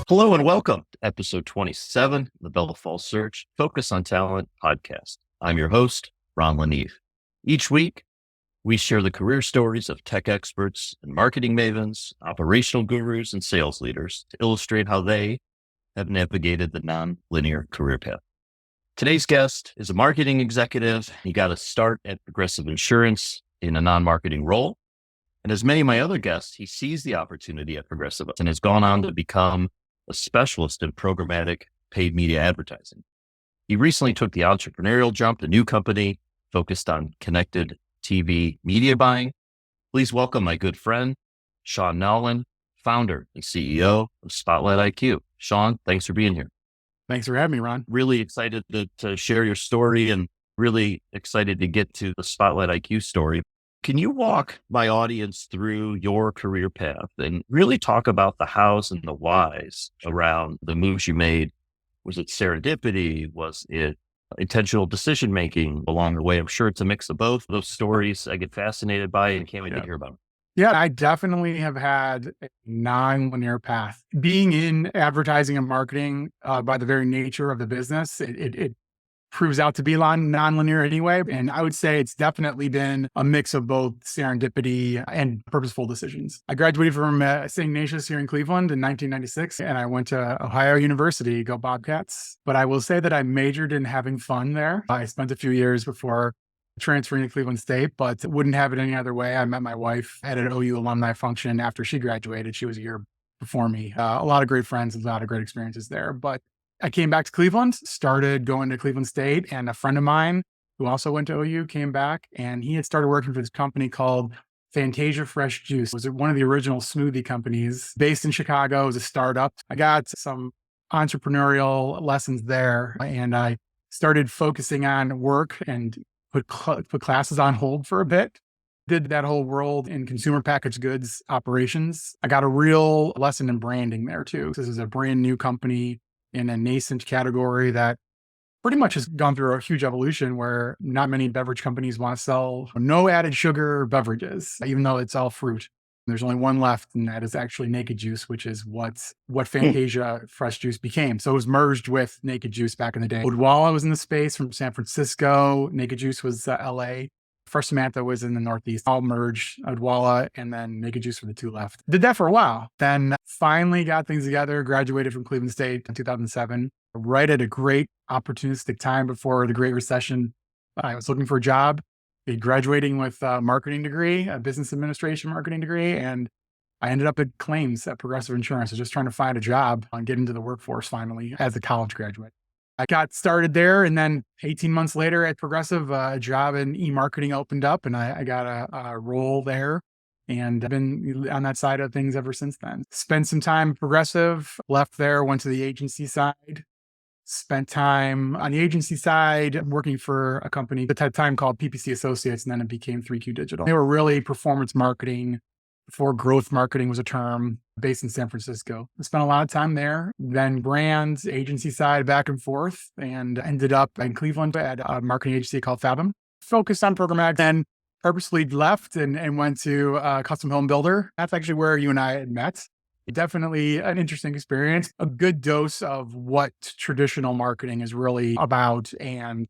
Hello and welcome to episode 27 of the Bella Falls Search Focus on Talent podcast. I'm your host, Ron Lanieve. Each week, we share the career stories of tech experts and marketing mavens, operational gurus, and sales leaders to illustrate how they have navigated the non-linear career path. Today's guest is a marketing executive. He got a start at Progressive Insurance in a non-marketing role. And as many of my other guests, he seized the opportunity at Progressive and has gone on to become a specialist in programmatic paid media advertising. He recently took the entrepreneurial jump to a new company focused on ConnectedTV media buying. Please welcome my good friend, Sean Nowlin, founder and CEO of SpotlightIQ. Sean, thanks for being here. Thanks for having me, Ron. Really excited to share your story and really excited to get to the SpotlightIQ story. Can you walk my audience through your career path and really talk about the hows and the whys around the moves you made? Was it serendipity? Was it intentional decision-making along the way? I'm sure it's a mix of both. Those stories I get fascinated by and can't wait to hear about them. Yeah, I definitely have had a non-linear path. Being in advertising and marketing by the very nature of the business, it proves out to be non-linear anyway. And I would say it's definitely been a mix of both serendipity and purposeful decisions. I graduated from St. Ignatius here in Cleveland in 1996, and I went to Ohio University, go Bobcats. But I will say that I majored in having fun there. I spent a few years before transferring to Cleveland State, but wouldn't have it any other way. I met my wife at an OU alumni function after she graduated. She was a year before me. A lot of great friends, a lot of great experiences there. But I came back to Cleveland, started going to Cleveland State, and a friend of mine who also went to OU came back, and he had started working for this company called Fantasia Fresh Juice. It was one of the original smoothie companies based in Chicago. It was a startup. I got some entrepreneurial lessons there, and I started focusing on work and put classes on hold for a bit. Did that whole world in consumer packaged goods operations. I got a real lesson in branding there too. This is a brand new company in a nascent category that pretty much has gone through a huge evolution where not many beverage companies want to sell no added sugar beverages, even though it's all fruit. There's only one left, and that is actually Naked Juice, which is what Fantasia Fresh Juice became. So it was merged with Naked Juice back in the day. Odwalla was in the space from San Francisco. Naked Juice was LA. First Samantha was in the Northeast. All merged, Odwalla, and then Naked Juice were the two left. Did that for a while. Then finally got things together, graduated from Cleveland State in 2007, right at a great opportunistic time before the Great Recession. I was looking for a job, graduating with a marketing degree, a business administration marketing degree, and I ended up at claims at Progressive Insurance. I was just trying to find a job and get into the workforce finally as a college graduate. I got started there, and then 18 months later at Progressive, a job in e-marketing opened up, and I got a role there, and I've been on that side of things ever since then. Spent some time at Progressive, left there, went to the agency side, spent time on the agency side working for a company at that time called PPC Associates, and then it became 3Q Digital. They were really performance marketing before growth marketing was a term, based in San Francisco. I spent a lot of time there, then brands, agency side, back and forth, and ended up in Cleveland at a marketing agency called Fathom. Focused on programmatic, then purposely left and went to a custom home builder. That's actually where you and I had met. Definitely an interesting experience, a good dose of what traditional marketing is really about and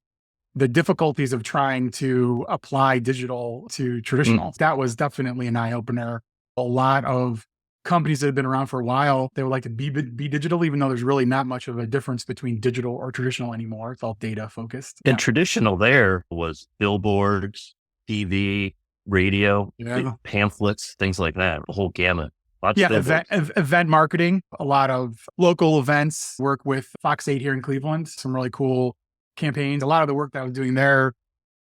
the difficulties of trying to apply digital to traditional. That was definitely an eye-opener. A lot of companies that have been around for a while, they would like to be digital, even though there's really not much of a difference between digital or traditional anymore. It's all data focused. And traditional there was billboards, TV, radio, pamphlets, things like that, the whole gamut. Event marketing, a lot of local events, work with Fox 8 here in Cleveland, some really cool campaigns. A lot of the work that I was doing there,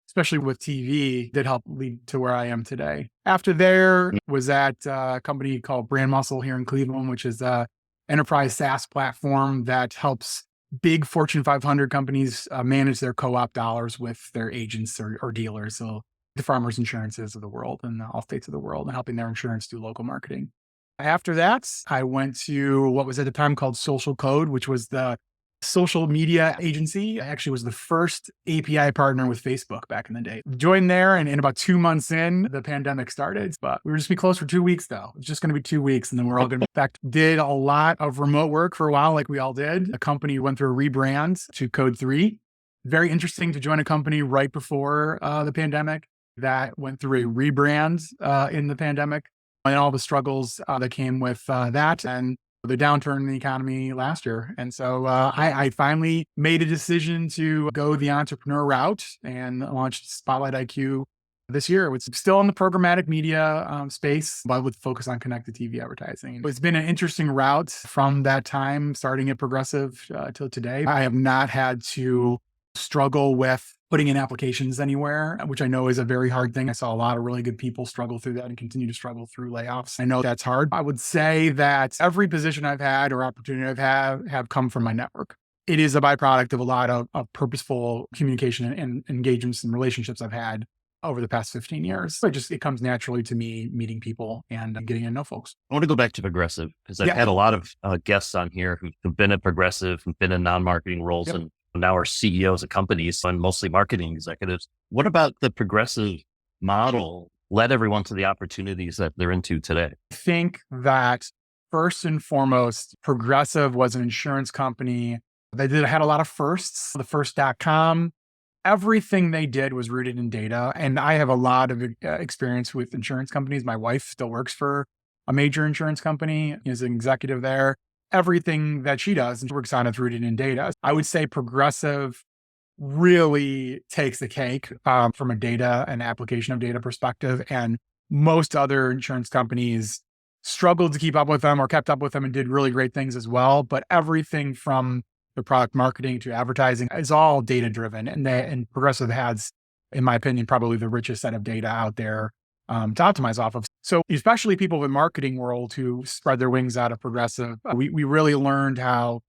especially with TV, did help lead to where I am today. After there was at a company called Brand Muscle here in Cleveland, which is a enterprise SaaS platform that helps big Fortune 500 companies manage their co-op dollars with their agents or dealers. So the Farmers Insurances of the world and the Allstates of the world, and helping their insurance do local marketing. After that, I went to what was at the time called Social Code, which was the social media agency. I actually was the first API partner with Facebook back in the day. Joined there, and about 2 months in, the pandemic started. But we were just be closed for 2 weeks, though. It's just going to be 2 weeks, and then we're all going to, in fact, did a lot of remote work for a while, like we all did. The company went through a rebrand to Code 3. Very interesting to join a company right before the pandemic that went through a rebrand in the pandemic, and all the struggles that came with that, and the downturn in the economy last year. And so I finally made a decision to go the entrepreneur route and launched SpotlightIQ this year. It's still in the programmatic media space, but with focus on connected TV advertising. It's been an interesting route from that time, starting at Progressive till today. I have not had to struggle with putting in applications anywhere, which I know is a very hard thing. I saw a lot of really good people struggle through that and continue to struggle through layoffs. I know that's hard. I would say that every position I've had or opportunity I've had have come from my network. It is a byproduct of a lot of purposeful communication and engagements and relationships I've had over the past 15 years. It comes naturally to me meeting people and getting to know folks. I want to go back to Progressive because I've had a lot of guests on here who've been at Progressive, who've been in non-marketing roles, and now are CEOs of companies and mostly marketing executives. What about the Progressive model led everyone to the opportunities that they're into today? I think that first and foremost, Progressive was an insurance company. They had a lot of firsts, the first.com. Everything they did was rooted in data. And I have a lot of experience with insurance companies. My wife still works for a major insurance company, is an executive there. Everything that she does and works on is rooted in data. I would say Progressive really takes the cake from a data and application of data perspective. And most other insurance companies struggled to keep up with them or kept up with them and did really great things as well. But everything from the product marketing to advertising is all data driven. And Progressive has, in my opinion, probably the richest set of data out there to optimize off of. So especially people in the marketing world who spread their wings out of Progressive, we really learned how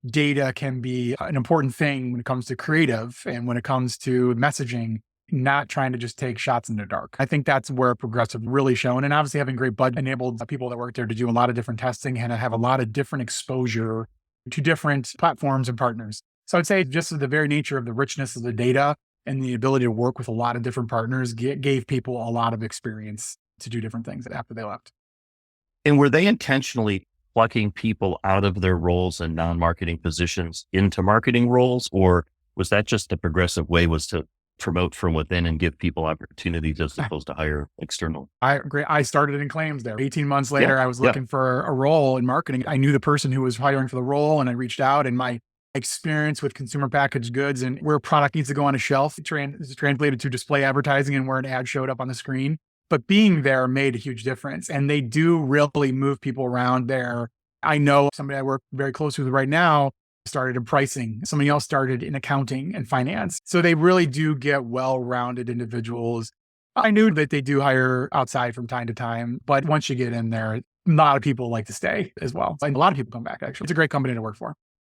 data can be an important thing when it comes to creative and when it comes to messaging, not trying to just take shots in the dark. I think that's where Progressive really shone. And obviously having great budget enabled people that work there to do a lot of different testing and have a lot of different exposure to different platforms and partners. So I'd say just the very nature of the richness of the data and the ability to work with a lot of different partners gave people a lot of experience to do different things after they left. And were they intentionally plucking people out of their roles and non-marketing positions into marketing roles? Or was that just the Progressive way, was to promote from within and give people opportunities as opposed to hire external? I agree. I started in claims there. 18 months later, I was looking for a role in marketing. I knew the person who was hiring for the role and I reached out, and my experience with consumer packaged goods and where a product needs to go on a shelf is translated to display advertising and where an ad showed up on the screen. But being there made a huge difference. And they do really move people around there. I know somebody I work very closely with right now started in pricing. Somebody else started in accounting and finance. So they really do get well-rounded individuals. I knew that they do hire outside from time to time, but once you get in there, a lot of people like to stay as well. And a lot of people come back, actually. It's a great company to work for.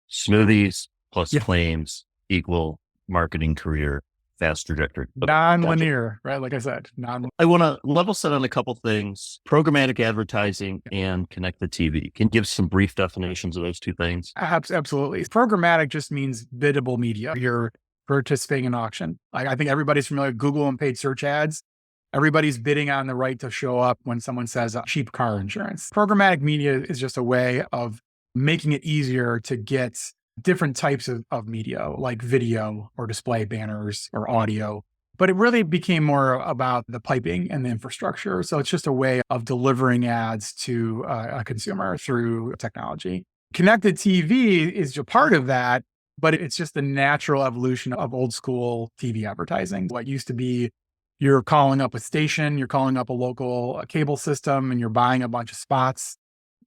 Smoothies plus claims equal marketing career, fast trajectory. Non-linear, right? Like I said, I want to level set on a couple things: programmatic advertising and connected TV. Can you give some brief definitions of those two things? Absolutely. Programmatic just means biddable media. You're participating in auction. Like, I think everybody's familiar with Google and paid search ads. Everybody's bidding on the right to show up when someone says cheap car insurance. Programmatic media is just a way of making it easier to get different types of media, like video or display banners or audio. But it really became more about the piping and the infrastructure. So it's just a way of delivering ads to a consumer through technology. Connected TV is a part of that, but it's just the natural evolution of old school TV advertising. What used to be, you're calling up a station, you're calling up a local cable system, and you're buying a bunch of spots,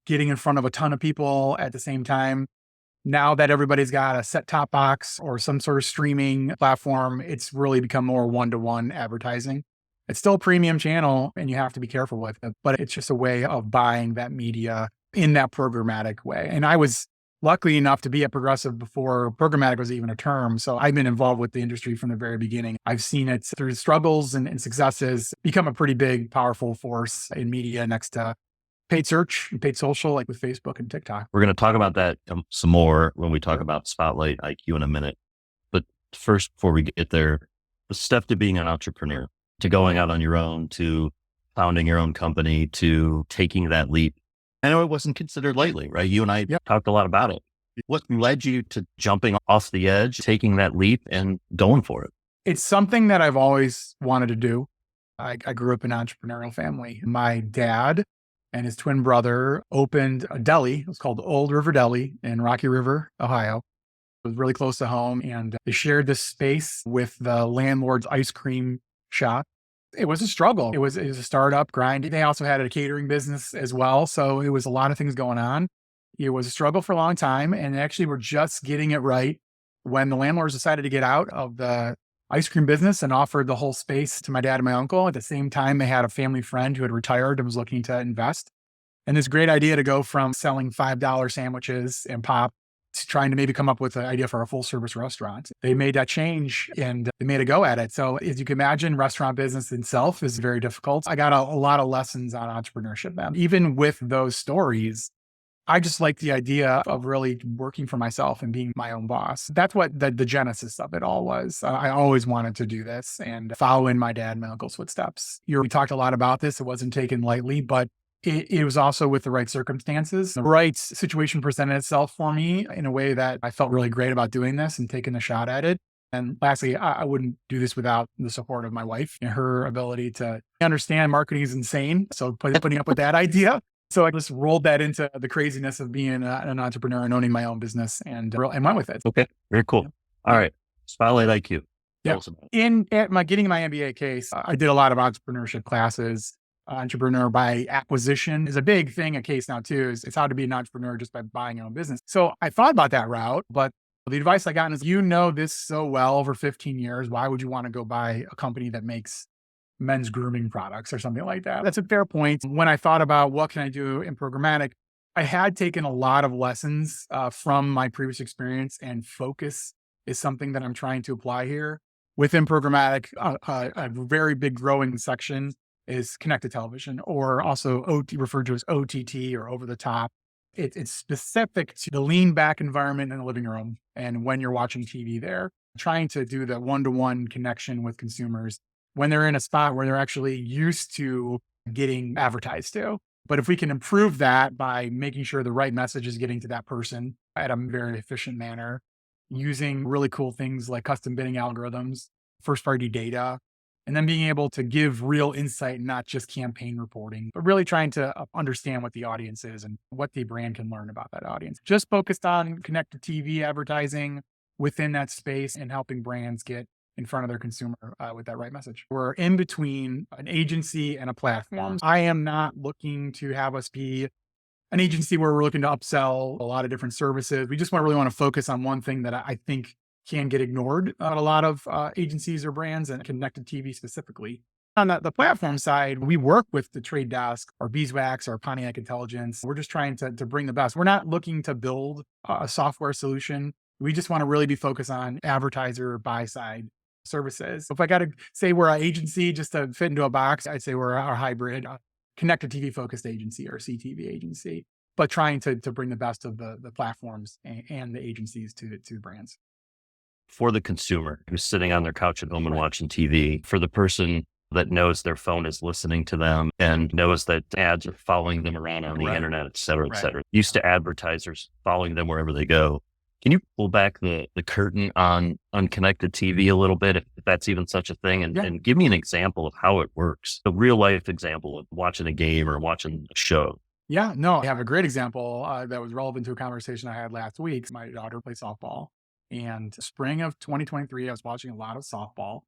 getting in front of a ton of people at the same time. Now that everybody's got a set-top box or some sort of streaming platform, it's really become more one-to-one advertising. It's still a premium channel and you have to be careful with it, but it's just a way of buying that media in that programmatic way. And I was lucky enough to be at Progressive before programmatic was even a term. So I've been involved with the industry from the very beginning. I've seen it through struggles and successes become a pretty big, powerful force in media next to Paid search, paid social, like with Facebook and TikTok. We're going to talk about that some more when we talk about Spotlight IQ in a minute. But first, before we get there, the step to being an entrepreneur, to going out on your own, to founding your own company, to taking that leap. I know it wasn't considered lightly, right? You and I talked a lot about it. What led you to jumping off the edge, taking that leap and going for it? It's something that I've always wanted to do. I grew up in an entrepreneurial family. My dad and his twin brother opened a deli. It was called Old River Deli in Rocky River, Ohio. It was really close to home, and they shared this space with the landlord's ice cream shop. It was a struggle. It was a startup grind. They also had a catering business as well. So it was a lot of things going on. It was a struggle for a long time, and actually we're just getting it right when the landlords decided to get out of the ice cream business and offered the whole space to my dad and my uncle. At the same time, they had a family friend who had retired and was looking to invest. And this great idea to go from selling $5 sandwiches and pop to trying to maybe come up with an idea for a full service restaurant. They made that change and they made a go at it. So as you can imagine, restaurant business itself is very difficult. I got a lot of lessons on entrepreneurship. And even with those stories, I just like the idea of really working for myself and being my own boss. That's what the genesis of it all was. I always wanted to do this and follow in my dad and my uncle's footsteps. We talked a lot about this. It wasn't taken lightly, but it was also with the right circumstances. The right situation presented itself for me in a way that I felt really great about doing this and taking a shot at it. And lastly, I wouldn't do this without the support of my wife and her ability to understand marketing is insane. So putting up with that idea. So I just rolled that into the craziness of being an entrepreneur and owning my own business and went with it. Okay. Very cool. All right. Spotlight IQ. Yeah. Getting my MBA case, I did a lot of entrepreneurship classes. Entrepreneur by acquisition is a big thing at Case now too. It's how to be an entrepreneur just by buying your own business. So I thought about that route, but the advice I got is, you know this so well over 15 years. Why would you want to go buy a company that makes men's grooming products or something like that? That's a fair point. When I thought about what can I do in programmatic, I had taken a lot of lessons from my previous experience, and focus is something that I'm trying to apply here. Within programmatic, a very big growing section is connected television, or also referred to as OTT or over the top. It's specific to the lean back environment in the living room and when you're watching TV there, trying to do the one-to-one connection with consumers when they're in a spot where they're actually used to getting advertised to. But if we can improve that by making sure the right message is getting to that person at a very efficient manner, using really cool things like custom bidding algorithms, first-party data, and then being able to give real insight, not just campaign reporting, but really trying to understand what the audience is and what the brand can learn about that audience. Just focused on connected TV advertising within that space and helping brands get in front of their consumer with that right message. We're in between an agency and a platform. I am not looking to have us be an agency where we're looking to upsell a lot of different services. We just really want to focus on one thing that I think can get ignored at a lot of agencies or brands, and connected TV specifically. On the platform side, we work with the Trade Desk or Beeswax or Pontiac Intelligence. We're just trying to bring the best. We're not looking to build a software solution. We just want to really be focused on advertiser buy side services. If I got to say we're an agency, just to fit into a box, I'd say we're a hybrid connected TV focused agency or CTV agency, but trying to bring the best of the platforms and the agencies to brands. For the consumer who's sitting on their couch at home and watching TV, for the person that knows their phone is listening to them and knows that ads are following them around on the internet, et cetera, used to advertisers following them wherever they go. Can you pull back the curtain on connected TV a little bit, if that's even such a thing, and give me an example of how it works, a real life example of watching a game or watching a show? Yeah, no, I have a great example that was relevant to a conversation I had last week. My daughter plays softball. And spring of 2023, I was watching a lot of softball.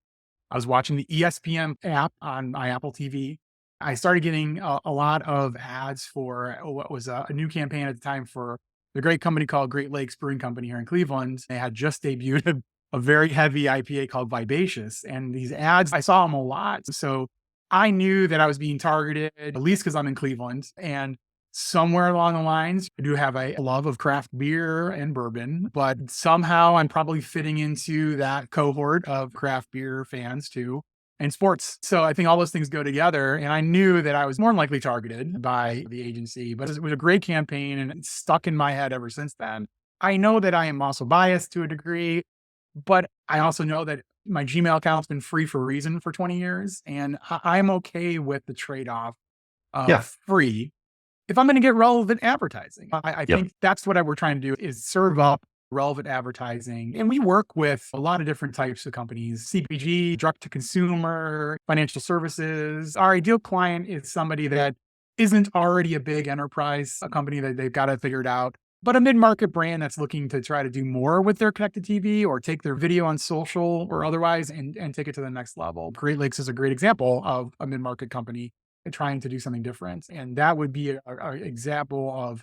I was watching the ESPN app on my Apple TV. I started getting a lot of ads for what was a new campaign at the time for the great company called Great Lakes Brewing Company here in Cleveland. They had just debuted a very heavy IPA called Vivacious. And these ads, I saw them a lot. So I knew that I was being targeted, at least because I'm in Cleveland. And somewhere along the lines, I do have a love of craft beer and bourbon, but somehow I'm probably fitting into that cohort of craft beer fans too. and sports. So I think all those things go together. And I knew that I was more than likely targeted by the agency, but it was a great campaign and it's stuck in my head ever since then. I know that I am also biased to a degree, but I also know that my Gmail account's been free for a reason for 20 years. And I'm okay with the trade-off Yeah. of free if I'm going to get relevant advertising. I Yep. think that's what we're trying to do is serve up relevant advertising. And we work with a lot of different types of companies, CPG, direct to consumer, financial services. Our ideal client is somebody that isn't already a big enterprise, a company that they've got it figured out, but a mid-market brand that's looking to try to do more with their connected TV or take their video on social or otherwise and take it to the next level. Great Lakes is a great example of a mid-market company trying to do something different. And that would be an example of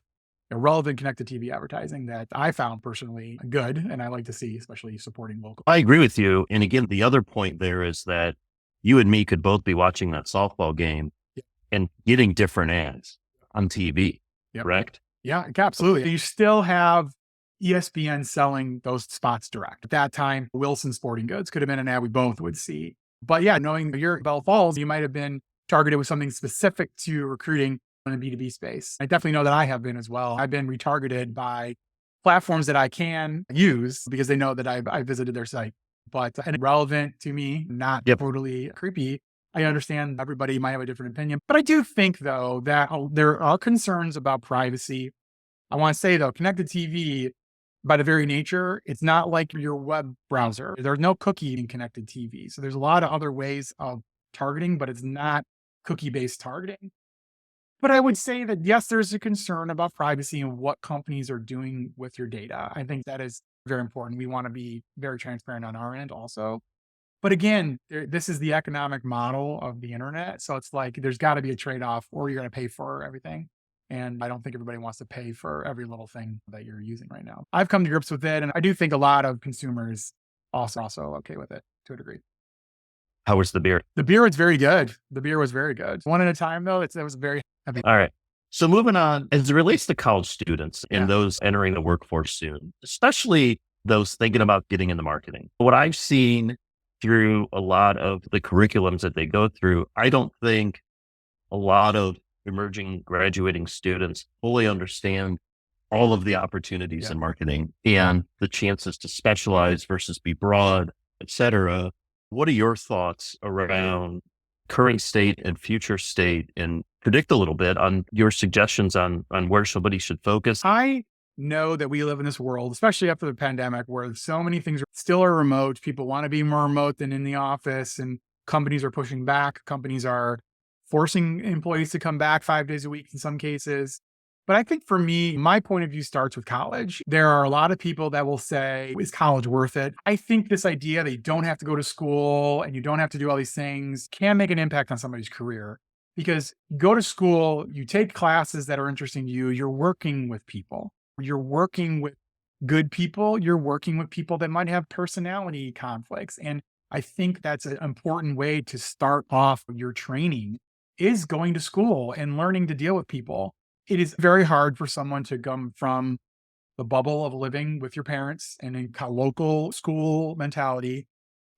a relevant connected TV advertising that I found personally good. And I like to see, especially supporting local. I agree with you. And again, the other point there is that you and me could both be watching that softball game Yeah. and getting different ads on TV, Yep. correct? Yeah, absolutely. You still have ESPN selling those spots direct. At that time, Wilson Sporting Goods could have been an ad we both would see. But yeah, knowing that you're at Bell Falls, you might have been targeted with something specific to recruiting in the B2B space. I definitely know that I have been as well. I've been retargeted by platforms that I can use because they know that I visited their site, but and relevant to me, not totally creepy. I understand everybody might have a different opinion, but I do think though that there are concerns about privacy. I want to say though, connected TV, by the very nature, it's not like your web browser. There's no cookie in connected TV. So there's a lot of other ways of targeting, but it's not cookie-based targeting. But I would say that yes, there's a concern about privacy and what companies are doing with your data. I think that is very important. We want to be very transparent on our end also. But again, this is the economic model of the internet. So it's like there's got to be a trade-off or you're going to pay for everything. And I don't think everybody wants to pay for every little thing that you're using right now. I've come to grips with it. And I do think a lot of consumers also okay with it to a degree. How was the beer? The beer was very good. The beer was very good. One at a time though, it was very heavy. All right. So moving on, as it relates to college students and those entering the workforce soon, especially those thinking about getting into marketing, what I've seen through a lot of the curriculums that they go through, I don't think a lot of emerging graduating students fully understand all of the opportunities in marketing and the chances to specialize versus be broad, et cetera. What are your thoughts around current state and future state, and predict a little bit on your suggestions on where somebody should focus? I know that we live in this world, especially after the pandemic, where so many things still are remote. People want to be more remote than in the office, and companies are pushing back. Companies are forcing employees to come back 5 days a week in some cases. But I think for me, my point of view starts with college. There are a lot of people that will say, is college worth it? I think this idea that you don't have to go to school and you don't have to do all these things can make an impact on somebody's career. Because you go to school, you take classes that are interesting to you, you're working with people. You're working with good people. You're working with people that might have personality conflicts. And I think that's an important way to start off your training is going to school and learning to deal with people. It is very hard for someone to come from the bubble of living with your parents and in local school mentality,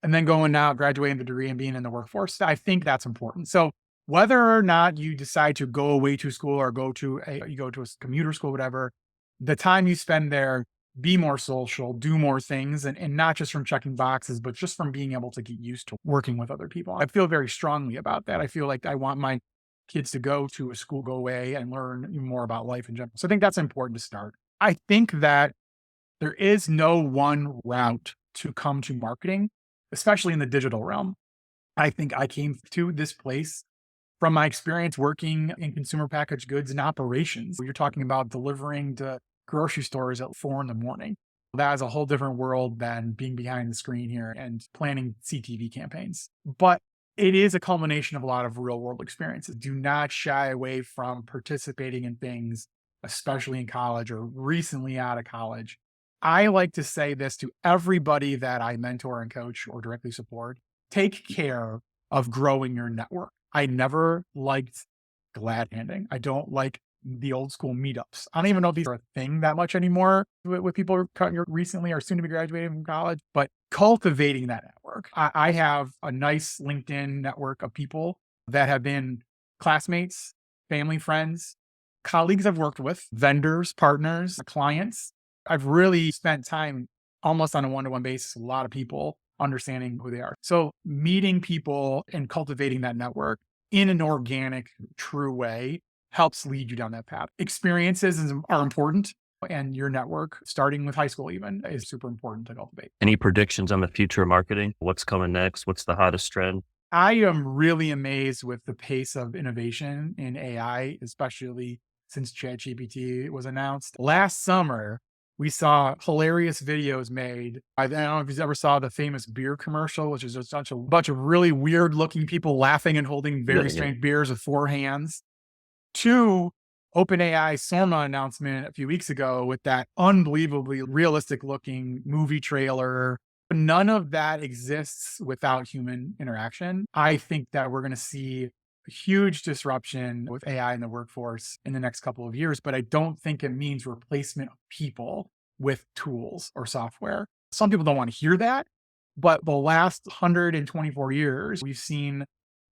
and then going out, graduating the degree and being in the workforce. I think that's important. So whether or not you decide to go away to school or you go to a commuter school, whatever, the time you spend there, be more social, do more things, and not just from checking boxes, but just from being able to get used to working with other people. I feel very strongly about that. I feel like I want my kids to go to a school, go away and learn more about life in general. So I think that's important to start. I think that there is no one route to come to marketing, especially in the digital realm. I think I came to this place from my experience working in consumer packaged goods and operations. You're talking about delivering to grocery stores at 4 a.m. That is a whole different world than being behind the screen here and planning CTV campaigns. But it is a culmination of a lot of real world experiences. Do not shy away from participating in things, especially in college or recently out of college. I like to say this to everybody that I mentor and coach or directly support. Take care of growing your network. I never liked glad handing. I don't like the old school meetups. I don't even know if these are a thing that much anymore with people who recently or soon to be graduating from college, but cultivating that network. I have a nice LinkedIn network of people that have been classmates, family, friends, colleagues I've worked with, vendors, partners, clients. I've really spent time almost on a one-to-one basis, with a lot of people understanding who they are. So meeting people and cultivating that network in an organic, true way helps lead you down that path. Experiences are important, and your network, starting with high school even, is super important to cultivate. Any predictions on the future of marketing? What's coming next? What's the hottest trend? I am really amazed with the pace of innovation in AI, especially since ChatGPT was announced. Last summer, we saw hilarious videos made. I don't know if you ever saw the famous beer commercial, which is just a bunch of really weird looking people laughing and holding very strange beers with four hands. To OpenAI Soma announcement a few weeks ago with that unbelievably realistic looking movie trailer. None of that exists without human interaction. I think that we're going to see a huge disruption with AI in the workforce in the next couple of years, but I don't think it means replacement of people with tools or software. Some people don't want to hear that, but the last 124 years, we've seen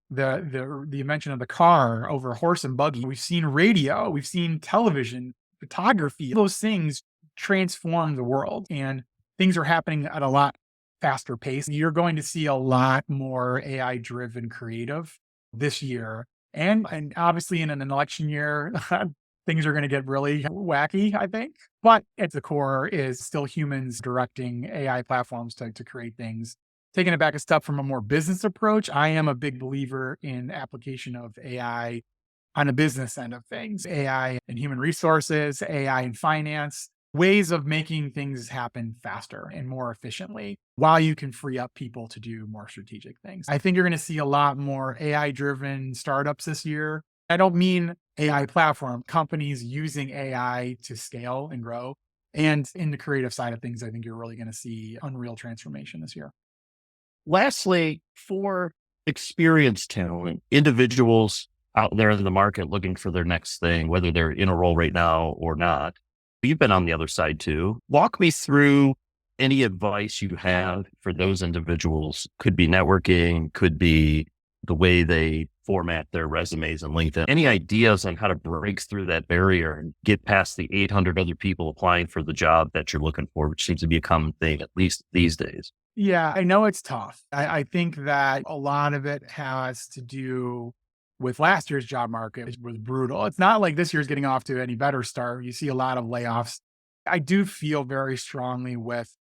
the invention of the car over horse and buggy. We've seen radio, we've seen television, photography. Those things transform the world, and things are happening at a lot faster pace. You're going to see a lot more AI driven creative this year. And obviously in an election year, things are going to get really wacky, I think. But at the core is still humans directing AI platforms to create things. Taking it back a step from a more business approach, I am a big believer in application of AI on the business end of things. AI in human resources, AI in finance, ways of making things happen faster and more efficiently while you can free up people to do more strategic things. I think you're going to see a lot more AI-driven startups this year. I don't mean AI platform, companies using AI to scale and grow. And in the creative side of things, I think you're really going to see unreal transformation this year. Lastly, for experienced talent, individuals out there in the market looking for their next thing, whether they're in a role right now or not, you've been on the other side too. Walk me through any advice you have for those individuals. Could be networking, could be the way they format their resumes and LinkedIn. Any ideas on how to break through that barrier and get past the 800 other people applying for the job that you're looking for, which seems to be a common thing, at least these days? Yeah, I know it's tough. I think that a lot of it has to do with last year's job market, which was brutal. It's not like this year's getting off to any better start. You see a lot of layoffs. I do feel very strongly with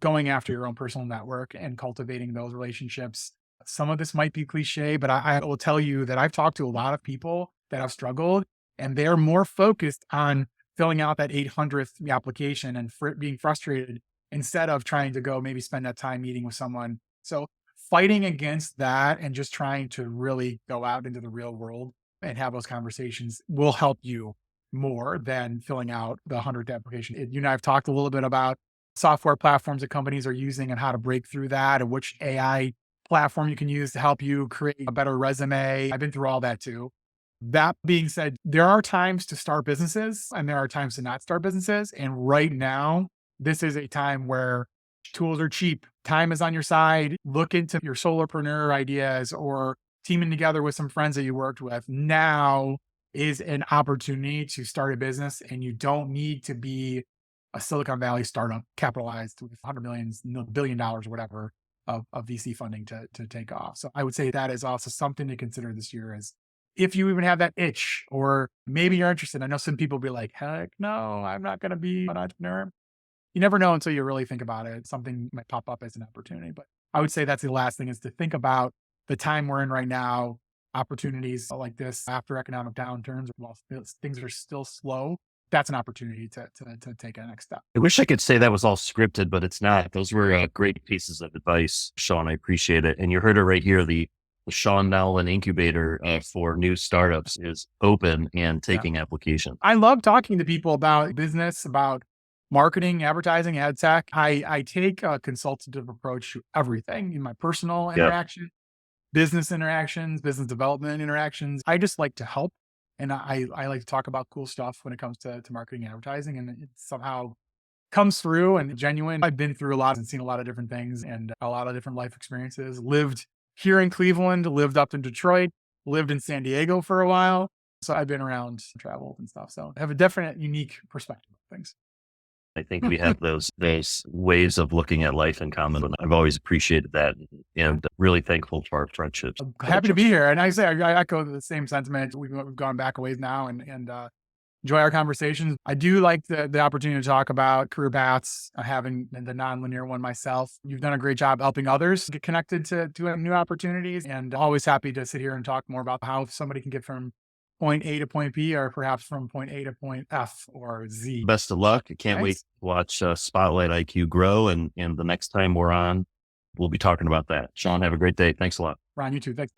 going after your own personal network and cultivating those relationships. Some of this might be cliche, but I will tell you that I've talked to a lot of people that have struggled, and they're more focused on filling out that 800th application and being frustrated instead of trying to go maybe spend that time meeting with someone. So fighting against that and just trying to really go out into the real world and have those conversations will help you more than filling out the 100th application. You and I have talked a little bit about software platforms that companies are using and how to break through that and which AI platform you can use to help you create a better resume. I've been through all that too. That being said, there are times to start businesses and there are times to not start businesses. And right now, this is a time where tools are cheap. Time is on your side. Look into your solopreneur ideas or teaming together with some friends that you worked with. Now is an opportunity to start a business, and you don't need to be a Silicon Valley startup capitalized with 100 millions, $1 billion, whatever, of VC funding to take off. So I would say that is also something to consider this year, is if you even have that itch, or maybe you're interested. I know some people be like, heck no, I'm not going to be an entrepreneur. You never know until you really think about it. Something might pop up as an opportunity. But I would say that's the last thing, is to think about the time we're in right now, opportunities like this after economic downturns, while things are still slow. That's an opportunity to take a next step. I wish I could say that was all scripted, but it's not. Those were great pieces of advice, Sean. I appreciate it. And you heard it right here. The Sean Nowlin incubator for new startups is open and taking applications. I love talking to people about business, about marketing, advertising, ad tech. I take a consultative approach to everything in my personal interaction, business interactions, business development interactions. I just like to help And I like to talk about cool stuff when it comes to marketing and advertising, and it somehow comes through and genuine. I've been through a lot and seen a lot of different things and a lot of different life experiences. Lived here in Cleveland, lived up in Detroit, lived in San Diego for a while. So I've been around, traveled and stuff. So I have a definite unique perspective of things. I think we have those ways of looking at life in common. And I've always appreciated that and really thankful for our friendships. I'm happy to be here. And I echo the same sentiment. We've gone back a ways now and enjoy our conversations. I do like the opportunity to talk about career paths, having the nonlinear one myself. You've done a great job helping others get connected to new opportunities, and always happy to sit here and talk more about how somebody can get from point A to point B, or perhaps from point A to point F or Z. Best of luck. I can't wait to watch Spotlight IQ grow. And the next time we're on, we'll be talking about that. Sean, have a great day. Thanks a lot. Ron, you too. Thanks.